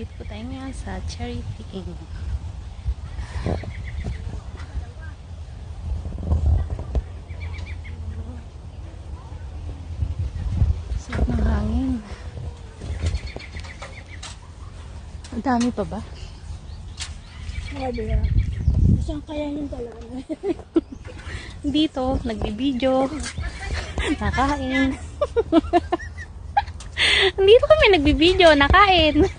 Nandito po tayo ngayon sa cherry picking. Sarap ng hangin. Ang dami pa ba? Sabi na. Saan kaya yung dalawa na? Dito, nagbibideo. Nakain. Dito kami nagbibideo, nakain.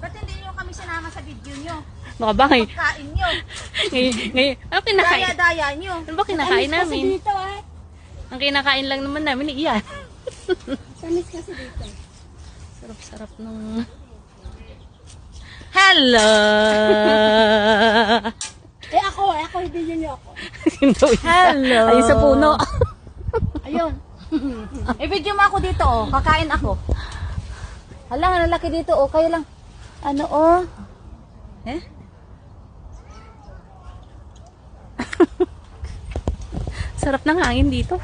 Ba't hindi nyo kami sinama sa video nyo? Baka ba ngayon? Kain nyo. Ngayon, ano kinakain? Daya-daya nyo. Ano ba kinakain namin? Tamis kasi dito Ang kinakain lang naman namin, iyan. Tamis kasi dito. Sarap-sarap nung... Hello! Ako, hindi nyo ako. Hello! Ayun sa puno. Ayun. I-video mo ako dito, oh. Kakain ako. Hala, ang laki dito, oh. Kayo lang. Ano, oh. Eh? Sarap ng hangin dito.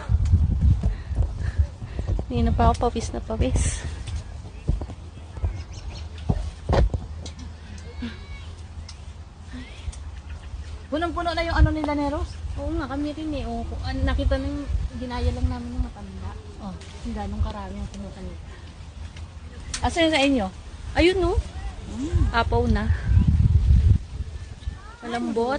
Hindi na pa ako pawis na pawis. Punong-puno na yung ano nila, Neros. Oo nga, kami rin eh. Oh, nakita nung ginaya lang namin yung matanda. Oh, hindi ganong karami ang pumunta nila. Asa yun sa inyo? Ayun no. Apaw na. Malambot.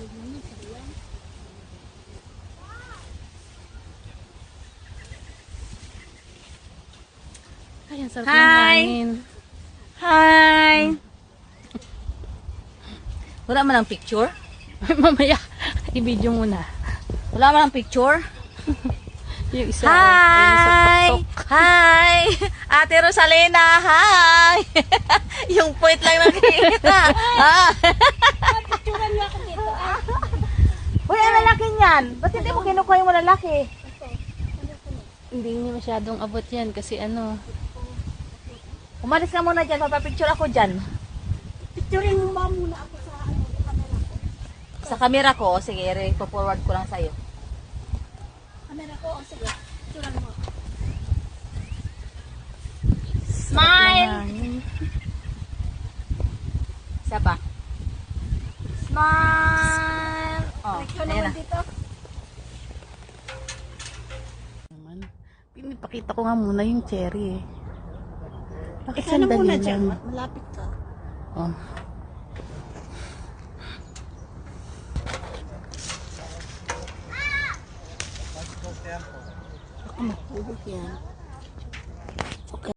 Ay, ang sarap ng Hi! hangin. Hi! Wala man ang picture? Mamaya, i-video muna. Wala man ang picture? Yung isa. Hi! Ay, nasa tuktok. Hi! Ate Rosalena, hi! Yung point lang nakikita. Picturean niyo ako dito. Uy, ang lalaki niyan. Ba't hindi mo kinukuha yung malalaki? Hindi niya masyadong abot yan kasi ano. Umalis ka muna dyan. Papapicture ako dyan. Picturein mo ba muna ako sa camera ko? Sa camera ko, sige, i-forward ko lang sa'yo. Camera ko, oh, sige. Picturean mo. Smile! Hangin. Isa pa. Smile! Oh, Picture ayan na. naman dito. Naman. Pinipakita ko nga muna yung cherry eh. Bakit Ikaw na muna sandali dyan. lang? Malapit ka. Oh. Baka matulog yan.